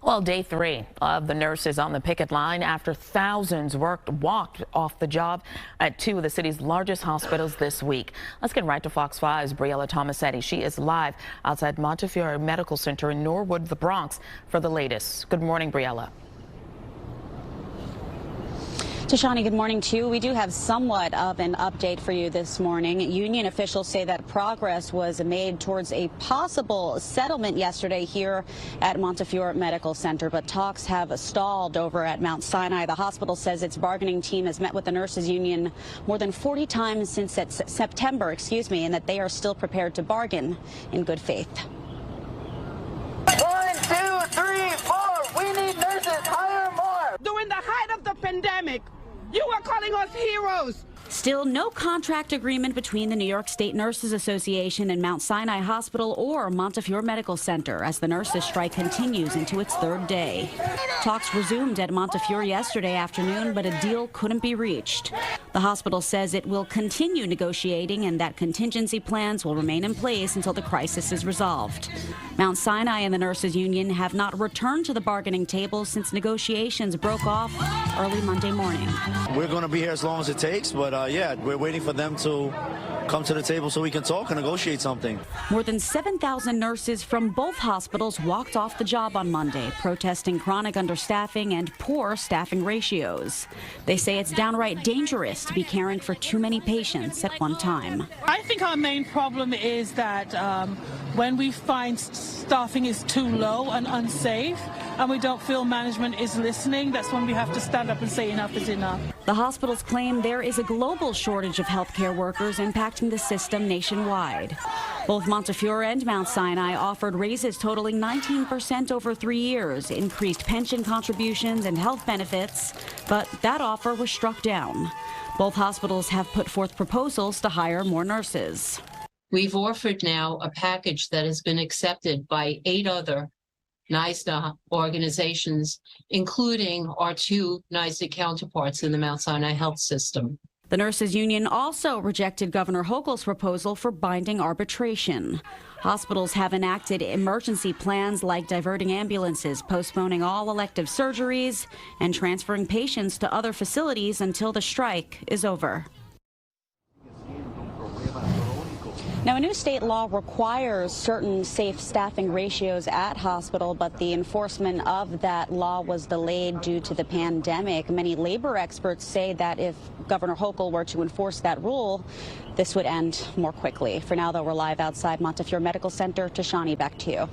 Well, day 3 of the nurses on the picket line after thousands walked off the job at 2 of the city's largest hospitals this week. Let's get right to Fox 5's Briella Tomasetti. She is live outside Montefiore Medical Center in Norwood, the Bronx, for the latest. Good morning, Briella. Tashani, good morning to you. We do have somewhat of an update for you this morning. Union officials say that progress was made towards a possible settlement yesterday here at Montefiore Medical Center, but talks have stalled over at Mount Sinai. The hospital says its bargaining team has met with the nurses union more than 40 times since September, and that they are still prepared to bargain in good faith. 1, 2, 3, 4. We need nurses. Hire more. During the height of the pandemic, you are calling us heroes. Still no contract agreement between the New York State Nurses Association and Mount Sinai Hospital or Montefiore Medical Center as the nurses' strike continues into its 3rd day. Talks resumed at Montefiore yesterday afternoon, but a deal couldn't be reached. The hospital says it will continue negotiating and that contingency plans will remain in place until the crisis is resolved. Mount Sinai and the nurses union have not returned to the bargaining table since negotiations broke off early Monday morning. We're going to be here as long as it takes, but yeah, we're waiting for them to come to the table so we can talk and negotiate something. More than 7,000 nurses from both hospitals walked off the job on Monday, protesting chronic understaffing and poor staffing ratios. They say it's downright dangerous to be caring for too many patients at one time. I think our main problem is that when we find staffing is too low and unsafe, and we don't feel management is listening, that's when we have to stand up and say enough is enough. The hospitals claim there is a global shortage of healthcare workers impacting the system nationwide. Both Montefiore and Mount Sinai offered raises totaling 19% over 3 years, increased pension contributions and health benefits, but that offer was struck down. Both hospitals have put forth proposals to hire more nurses. We've offered now a package that has been accepted by 8 other NYC organizations, including our 2 NYC counterparts in the Mount Sinai health system. The nurses union also rejected Governor Hochul's proposal for binding arbitration. Hospitals have enacted emergency plans like diverting ambulances, postponing all elective surgeries, and transferring patients to other facilities until the strike is over. Now, a new state law requires certain safe staffing ratios at hospital, but the enforcement of that law was delayed due to the pandemic. Many labor experts say that if Governor Hochul were to enforce that rule, this would end more quickly. For now, though, we're live outside Montefiore Medical Center. Tashani, back to you.